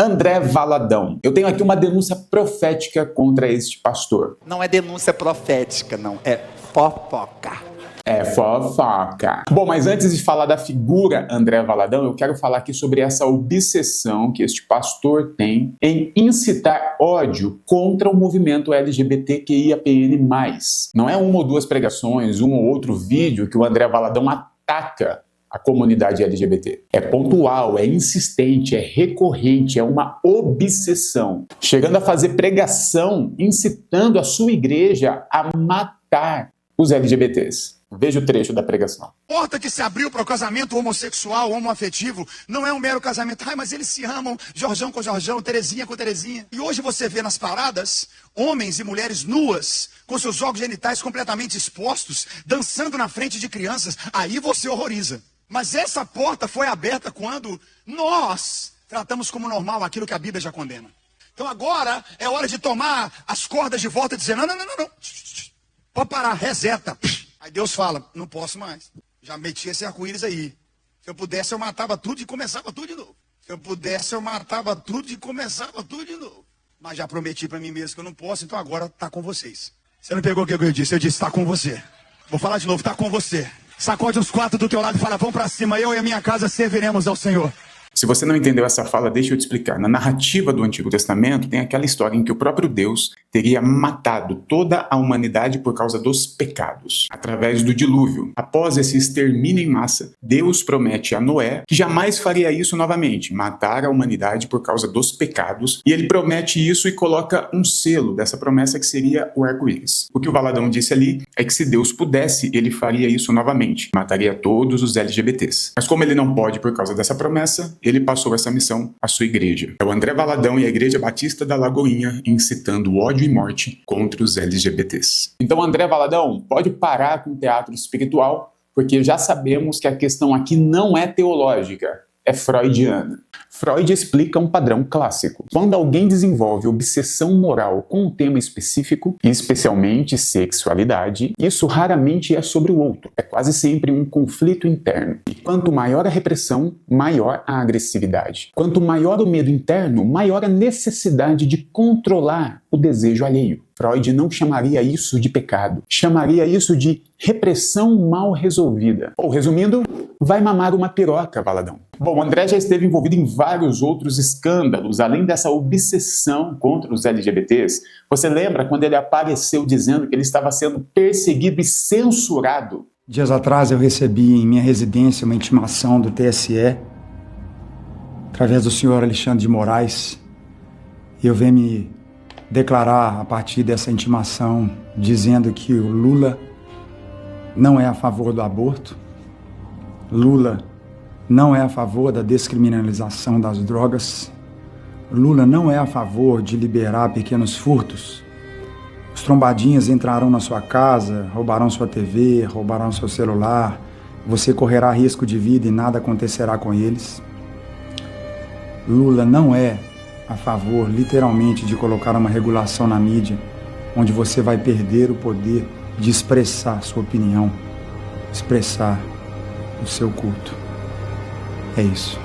André Valadão, eu tenho aqui uma denúncia profética contra este pastor. Não é denúncia profética, não, é fofoca. É fofoca. Bom, mas antes de falar da figura André Valadão, eu quero falar aqui sobre essa obsessão que este pastor tem em incitar ódio contra o movimento LGBTQIAPN+. Não é uma ou duas pregações, um ou outro vídeo que o André Valadão ataca a comunidade LGBT. É pontual, é insistente, é recorrente, é uma obsessão. Chegando a fazer pregação, incitando a sua igreja a matar os LGBTs. Veja o trecho da pregação. A porta que se abriu para o casamento homossexual, homoafetivo, não é um mero casamento. Ai, mas eles se amam, Jorjão com Jorjão, Terezinha com Terezinha. E hoje você vê nas paradas homens e mulheres nuas, com seus órgãos genitais completamente expostos, dançando na frente de crianças. Aí você horroriza. Mas essa porta foi aberta quando nós tratamos como normal aquilo que a Bíblia já condena. Então agora é hora de tomar as cordas de volta e dizer, não. Pode parar, reseta. Aí Deus fala, não posso mais. Já meti esse arco-íris aí. Se eu pudesse, eu matava tudo e começava tudo de novo. Se eu pudesse, eu matava tudo e começava tudo de novo. Mas já prometi para mim mesmo que eu não posso, então agora tá com vocês. Você não pegou o que eu disse? Eu disse, tá com você. Vou falar de novo, tá com você. Sacode os quatro do teu lado e fala, vamos para cima, eu e a minha casa serviremos ao Senhor. Se você não entendeu essa fala, deixa eu te explicar. Na narrativa do Antigo Testamento, tem aquela história em que o próprio Deus teria matado toda a humanidade por causa dos pecados, através do dilúvio. Após esse extermínio em massa, Deus promete a Noé que jamais faria isso novamente, matar a humanidade por causa dos pecados, e ele promete isso e coloca um selo dessa promessa que seria o arco-íris. O que o Valadão disse ali é que se Deus pudesse, ele faria isso novamente, mataria todos os LGBTs. Mas como ele não pode por causa dessa promessa, ele passou essa missão à sua igreja. É o André Valadão e a Igreja Batista da Lagoinha incitando ódio e morte contra os LGBTs. Então, André Valadão, pode parar com o teatro espiritual, porque já sabemos que a questão aqui não é teológica, é freudiana. Freud explica um padrão clássico. Quando alguém desenvolve obsessão moral com um tema específico, especialmente sexualidade, isso raramente é sobre o outro. É quase sempre um conflito interno. E quanto maior a repressão, maior a agressividade. Quanto maior o medo interno, maior a necessidade de controlar o desejo alheio. Freud não chamaria isso de pecado, chamaria isso de repressão mal resolvida. Ou, resumindo, vai mamar uma piroca, Valadão. Bom, o André já esteve envolvido em vários outros escândalos, além dessa obsessão contra os LGBTs. Você lembra quando ele apareceu dizendo que ele estava sendo perseguido e censurado? Dias atrás eu recebi em minha residência uma intimação do TSE, através do senhor Alexandre de Moraes, e eu venho me declarar a partir dessa intimação, dizendo que o Lula não é a favor do aborto, Lula não é a favor da descriminalização das drogas, Lula não é a favor de liberar pequenos furtos. Os trombadinhas entrarão na sua casa, roubarão sua TV, roubarão seu celular, você correrá risco de vida e nada acontecerá com eles. Lula não é a favor, literalmente, de colocar uma regulação na mídia, onde você vai perder o poder de expressar sua opinião, expressar o seu culto. É isso.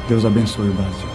Deus abençoe o Brasil.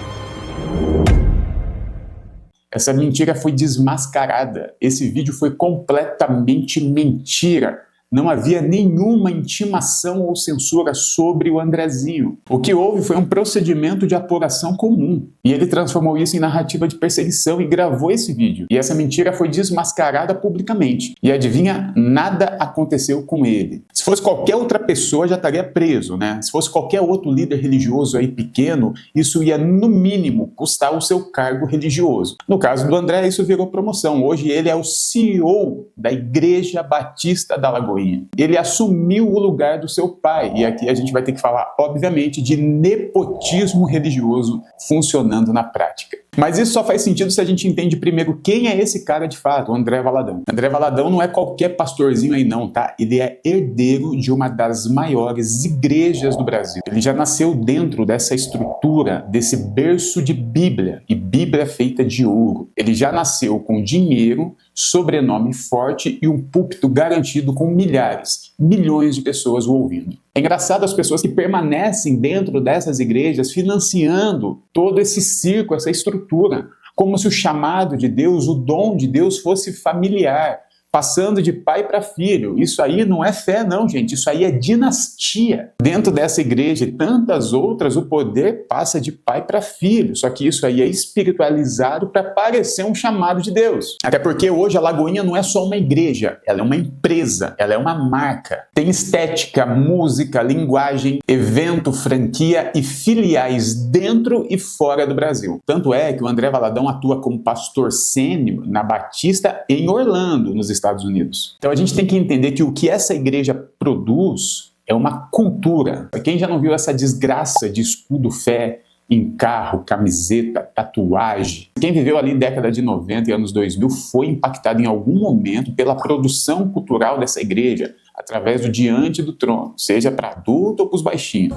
Essa mentira foi desmascarada. Esse vídeo foi completamente mentira. Não havia nenhuma intimação ou censura sobre o Andrezinho. O que houve foi um procedimento de apuração comum. E ele transformou isso em narrativa de perseguição e gravou esse vídeo. E essa mentira foi desmascarada publicamente. E adivinha? Nada aconteceu com ele. Se fosse qualquer outra pessoa, já estaria preso, né? Se fosse qualquer outro líder religioso aí pequeno, isso ia, no mínimo, custar o seu cargo religioso. No caso do André, isso virou promoção. Hoje ele é o CEO da Igreja Batista da Lagoinha. Ele assumiu o lugar do seu pai. E aqui a gente vai ter que falar, obviamente, de nepotismo religioso funcionando na prática. Mas isso só faz sentido se a gente entende primeiro quem é esse cara de fato, o André Valadão. André Valadão não é qualquer pastorzinho aí não, tá? Ele é herdeiro de uma das maiores igrejas do Brasil. Ele já nasceu dentro dessa estrutura, desse berço de Bíblia, e Bíblia feita de ouro. Ele já nasceu com dinheiro, sobrenome forte e um púlpito garantido com milhares, milhões de pessoas o ouvindo. É engraçado as pessoas que permanecem dentro dessas igrejas financiando todo esse circo, essa estrutura, como se o chamado de Deus, o dom de Deus fosse familiar, passando de pai para filho. Isso aí não é fé não, gente, isso aí é dinastia. Dentro dessa igreja e tantas outras, o poder passa de pai para filho, só que isso aí é espiritualizado para parecer um chamado de Deus. Até porque hoje a Lagoinha não é só uma igreja, ela é uma empresa, ela é uma marca. Tem estética, música, linguagem, evento, franquia e filiais dentro e fora do Brasil. Tanto é que o André Valadão atua como pastor sênior na Batista em Orlando, nos Estados Unidos. Então a gente tem que entender que o que essa igreja produz é uma cultura. Quem já não viu essa desgraça de escudo fé em carro, camiseta, tatuagem? Quem viveu ali década de 90 e anos 2000 foi impactado em algum momento pela produção cultural dessa igreja, através do Diante do Trono, seja para adulto ou para os baixinhos.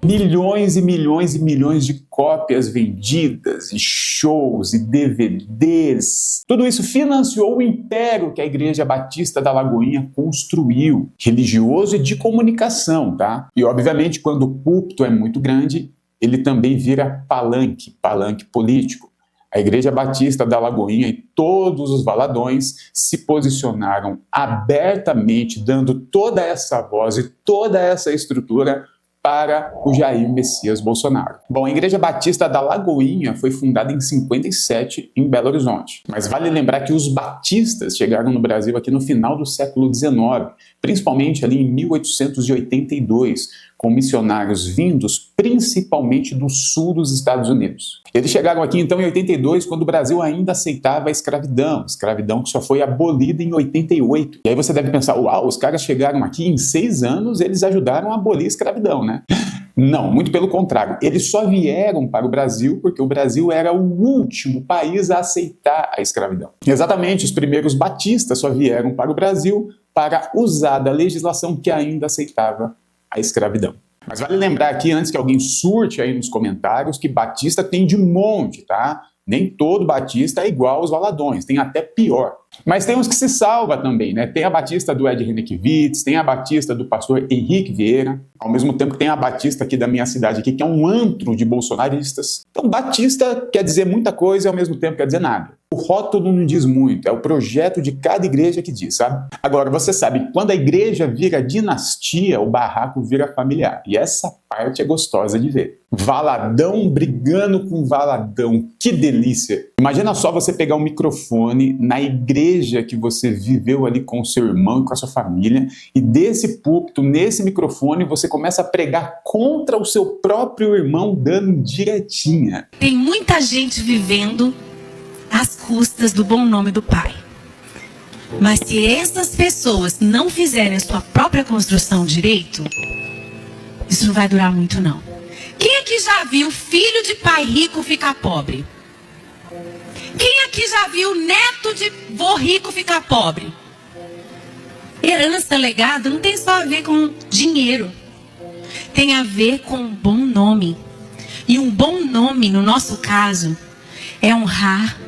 Milhões e milhões e milhões de cópias vendidas, e shows, e DVDs. Tudo isso financiou o império que a Igreja Batista da Lagoinha construiu, religioso e de comunicação, tá? E obviamente quando o púlpito é muito grande, ele também vira palanque político. A Igreja Batista da Lagoinha e todos os Valadões se posicionaram abertamente, dando toda essa voz e toda essa estrutura para o Jair Messias Bolsonaro. Bom, a Igreja Batista da Lagoinha foi fundada em 57 em Belo Horizonte. Mas vale lembrar que os batistas chegaram no Brasil aqui no final do século XIX, principalmente ali em 1882, com missionários vindos principalmente do sul dos Estados Unidos. Eles chegaram aqui então em 82, quando o Brasil ainda aceitava a escravidão que só foi abolida em 88. E aí você deve pensar, uau, os caras chegaram aqui em 6 anos, eles ajudaram a abolir a escravidão, né? Não, muito pelo contrário. Eles só vieram para o Brasil porque o Brasil era o último país a aceitar a escravidão. Exatamente, os primeiros batistas só vieram para o Brasil para usar da legislação que ainda aceitava a escravidão. Mas vale lembrar aqui, antes que alguém surte aí nos comentários, que batista tem de monte, tá? Nem todo batista é igual aos Valadões, tem até pior. Mas tem uns que se salva também, né? Tem a batista do Ed Renekiewicz, tem a batista do pastor Henrique Vieira, ao mesmo tempo que tem a batista aqui da minha cidade, aqui, que é um antro de bolsonaristas. Então, batista quer dizer muita coisa e ao mesmo tempo quer dizer nada. O rótulo não diz muito, é o projeto de cada igreja que diz, sabe? Agora, você sabe, quando a igreja vira dinastia, o barraco vira familiar. E essa parte é gostosa de ver. Valadão brigando com Valadão, que delícia! Imagina só você pegar um microfone na igreja que você viveu ali com o seu irmão e com a sua família, e desse púlpito, nesse microfone, você começa a pregar contra o seu próprio irmão, dando direitinha. Tem muita gente vivendo às custas do bom nome do Pai. Mas se essas pessoas não fizerem a sua própria construção direito, isso não vai durar muito não. Quem aqui já viu filho de pai rico ficar pobre? Quem aqui já viu neto de vô rico ficar pobre? Herança, legado, não tem só a ver com dinheiro. Tem a ver com um bom nome. E um bom nome, no nosso caso, é honrar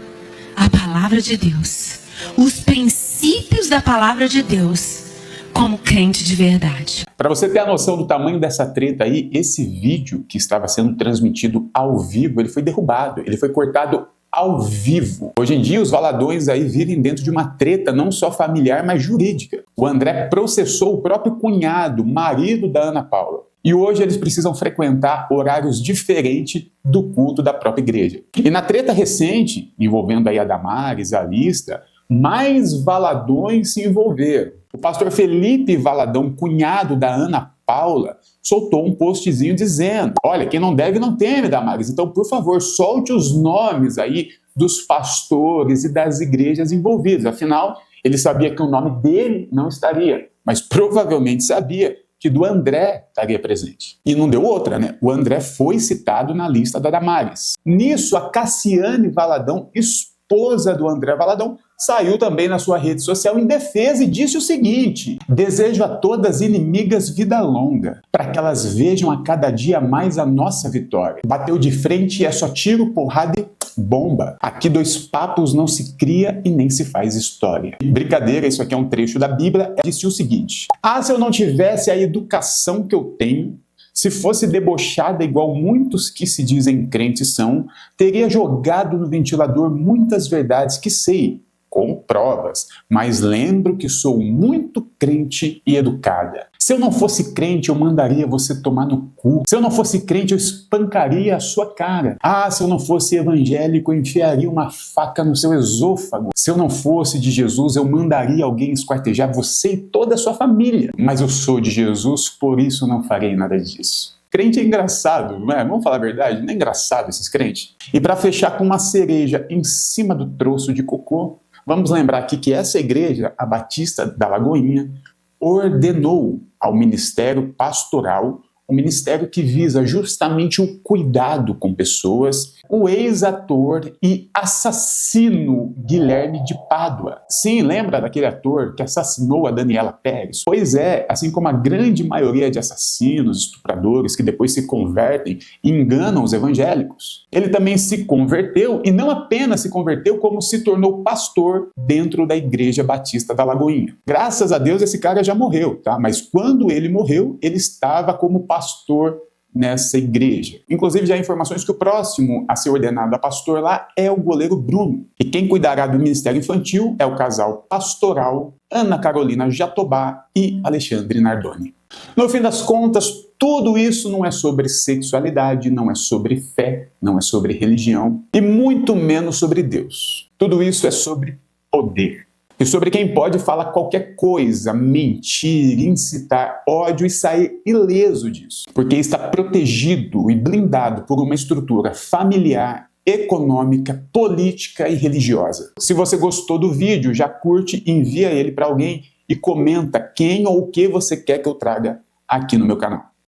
a palavra de Deus. Os princípios da palavra de Deus, como crente de verdade. Para você ter a noção do tamanho dessa treta aí, esse vídeo que estava sendo transmitido ao vivo, ele foi derrubado, ele foi cortado ao vivo. Hoje em dia, os Valadões aí vivem dentro de uma treta não só familiar, mas jurídica. O André processou o próprio cunhado, marido da Ana Paula. E hoje eles precisam frequentar horários diferentes do culto da própria igreja. E na treta recente, envolvendo aí a Damares, a Lista, mais Valadões se envolveram. O pastor Felipe Valadão, cunhado da Ana Paula, soltou um postzinho dizendo: olha, quem não deve não teme, Damares, então por favor solte os nomes aí dos pastores e das igrejas envolvidas. Afinal, ele sabia que o nome dele não estaria, mas provavelmente sabia que do André estaria presente. E não deu outra, né? O André foi citado na lista da Damares. Nisso, a Cassiane Valadão, esposa do André Valadão, saiu também na sua rede social em defesa e disse o seguinte: desejo a todas inimigas vida longa, para que elas vejam a cada dia mais a nossa vitória. Bateu de frente e é só tiro, porrada e bomba. Aqui 2 papos não se cria e nem se faz história. Brincadeira, isso aqui é um trecho da Bíblia. Disse o seguinte: se eu não tivesse a educação que eu tenho, se fosse debochada igual muitos que se dizem crentes são, teria jogado no ventilador muitas verdades que sei, com provas, mas lembro que sou muito crente e educada. Se eu não fosse crente, eu mandaria você tomar no cu. Se eu não fosse crente, eu espancaria a sua cara. Se eu não fosse evangélico, eu enfiaria uma faca no seu esôfago. Se eu não fosse de Jesus, eu mandaria alguém esquartejar você e toda a sua família. Mas eu sou de Jesus, por isso não farei nada disso. Crente é engraçado, não é? Vamos falar a verdade? Não é engraçado esses crentes? E para fechar com uma cereja em cima do troço de cocô, vamos lembrar aqui que essa igreja, a Batista da Lagoinha, ordenou ao ministério pastoral, um ministério que visa justamente o cuidado com pessoas, o ex-ator e assassino Guilherme de Pádua. Sim, lembra daquele ator que assassinou a Daniela Pérez? Pois é, assim como a grande maioria de assassinos, estupradores que depois se convertem e enganam os evangélicos. Ele também se converteu, e não apenas se converteu, como se tornou pastor dentro da Igreja Batista da Lagoinha. Graças a Deus esse cara já morreu, tá? Mas quando ele morreu, ele estava como pastor nessa igreja. Inclusive, já há informações que o próximo a ser ordenado a pastor lá é o goleiro Bruno. E quem cuidará do ministério infantil é o casal pastoral Ana Carolina Jatobá e Alexandre Nardoni. No fim das contas, tudo isso não é sobre sexualidade, não é sobre fé, não é sobre religião e muito menos sobre Deus. Tudo isso é sobre poder. E sobre quem pode falar qualquer coisa, mentir, incitar ódio e sair ileso disso. Porque está protegido e blindado por uma estrutura familiar, econômica, política e religiosa. Se você gostou do vídeo, já curte, envia ele para alguém e comenta quem ou o que você quer que eu traga aqui no meu canal.